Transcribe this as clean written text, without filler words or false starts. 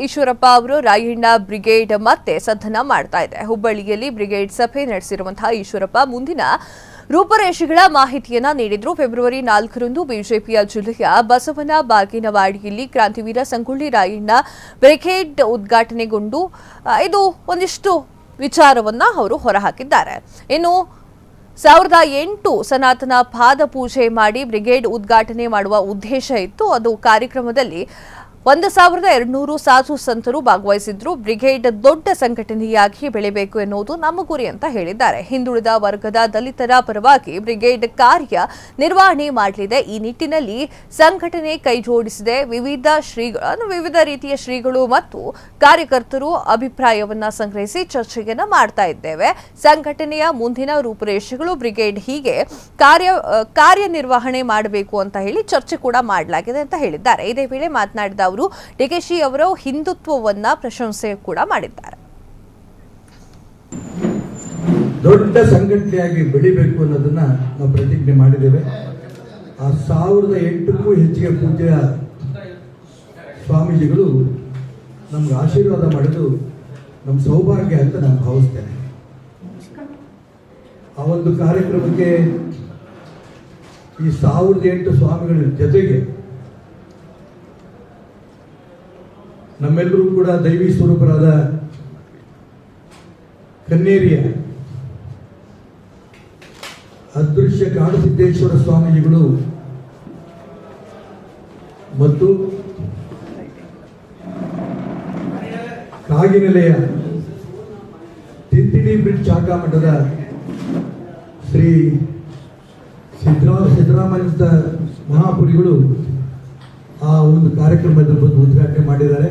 ಈಶ್ವರಪ್ಪ ಅವರು ರಾಯಣ್ಣ ಬ್ರಿಗೇಡ್ ಮತ್ತೆ ಸದನ ಮಾಡ್ತಾ ಇದೆ. ಹುಬ್ಬಳ್ಳಿಯಲ್ಲಿ ಬ್ರಿಗೇಡ್ ಸಭೆ ನಡೆಸಿರುವಂತಹ ಈಶ್ವರಪ್ಪ ಮುಂದಿನ ರೂಪರೇಷೆಗಳ ಮಾಹಿತಿಯನ್ನ ನೀಡಿದ್ರು. ಫೆಬ್ರವರಿ 4ರಂದು ಬಿಜೆಪಿಯ ಜಿಲ್ಲೆಯ ಬಸವನ ಬಾಗೇನವಾಡಿಯಲ್ಲಿ ಕ್ರಾಂತಿವೀರ ಸಂಗೊಳ್ಳಿ ರಾಯಣ್ಣ ಬ್ರಿಗೇಡ್ ಉದ್ಘಾಟನೆಗೊಂಡು ಇದು ಒಂದಿಷ್ಟು ವಿಚಾರವನ್ನ ಅವರು ಹೊರಹಾಕಿದ್ದಾರೆ. ಇನ್ನು 2008 ಸನಾತನ ಪಾದ ಪೂಜೆ ಮಾಡಿ ಬ್ರಿಗೇಡ್ ಉದ್ಘಾಟನೆ ಮಾಡುವ ಉದ್ದೇಶ ಇತ್ತು. ಅದು ಕಾರ್ಯಕ್ರಮದಲ್ಲಿ 1200 ಸಾಧು ಸಂತರು ಭಾಗವಹಿಸಿದ್ರು. ಬ್ರಿಗೇಡ್ ದೊಡ್ಡ ಸಂಘಟನೆಯಾಗಿ ಬೆಳೆಯಬೇಕು ಎನ್ನುವುದು ನಮ್ಮ ಗುರಿ ಅಂತ ಹೇಳಿದ್ದಾರೆ. ಹಿಂದುಳಿದ ವರ್ಗದ ದಲಿತರ ಪರವಾಗಿ ಬ್ರಿಗೇಡ್ ಕಾರ್ಯ ನಿರ್ವಹಣೆ ಮಾಡಲಿದೆ. ಈ ನಿಟ್ಟಿನಲ್ಲಿ ಸಂಘಟನೆ ಕೈಜೋಡಿಸಿದೆ. ವಿವಿಧ ರೀತಿಯ ಶ್ರೀಗಳು ಮತ್ತು ಕಾರ್ಯಕರ್ತರು ಅಭಿಪ್ರಾಯವನ್ನ ಸಂಗ್ರಹಿಸಿ ಚರ್ಚೆಯನ್ನ ಮಾಡ್ತಾ ಇದ್ದೇವೆ. ಸಂಘಟನೆಯ ಮುಂದಿನ ರೂಪುರೇಷೆಗಳು ಬ್ರಿಗೇಡ್ ಹೀಗೆ ಕಾರ್ಯನಿರ್ವಹಣೆ ಮಾಡಬೇಕು ಅಂತ ಹೇಳಿ ಚರ್ಚೆ ಕೂಡ ಮಾಡಲಾಗಿದೆ ಅಂತ ಹೇಳಿದ್ದಾರೆ. ಇದೇ ವೇಳೆ ಮಾತನಾಡಿದ ಅವರು ಡಿಕೆಶಿ ಅವರು ಹಿಂದುತ್ವವನ್ನ ಪ್ರಶಂಸೆ ಕೂಡ ಮಾಡಿದ್ದಾರೆ. ದೊಡ್ಡ ಸಂಘಟನೆಯಾಗಿ ಬೆಳಿಬೇಕು ಅನ್ನೋದನ್ನ ನಾವು ಪ್ರತಿಜ್ಞೆ ಮಾಡಿದ್ದೇವೆ. ಆ 1008ಕ್ಕೂ ಹೆಚ್ಚಿಗೆ ಪೂಜ್ಯ ಸ್ವಾಮೀಜಿಗಳು ನಮ್ಗೆ ಆಶೀರ್ವಾದ ಮಾಡೋದು ನಮ್ಮ ಸೌಭಾಗ್ಯ ಅಂತ ನಾನು ಭಾವಿಸ್ತೇನೆ. ಆ ಒಂದು ಕಾರ್ಯಕ್ರಮಕ್ಕೆ ಈ 1008 ಸ್ವಾಮಿಗಳ ಜೊತೆಗೆ ನಮ್ಮೆಲ್ಲರೂ ಕೂಡ ದೈವಿ ಸ್ವರೂಪರಾದ ಕನ್ನೇರಿಯ ಅದೃಶ್ಯ ಕಾಡುಸಿದ್ದೇಶ್ವರ ಸ್ವಾಮೀಜಿಗಳು ಮತ್ತು ಕಾಗಿನೆಲೆಯ ತಿಂತಿಣಿ ಬ್ರಿಡ್ಜ್ ಶಾಖಾ ಮಠದ ಶ್ರೀ ಸಿದ್ದರಾಮಯ್ಯ ಮಹಾಪುರಿಗಳು ಆ ಒಂದು ಕಾರ್ಯಕ್ರಮದ ಉದ್ಘಾಟನೆ ಮಾಡಿದ್ದಾರೆ.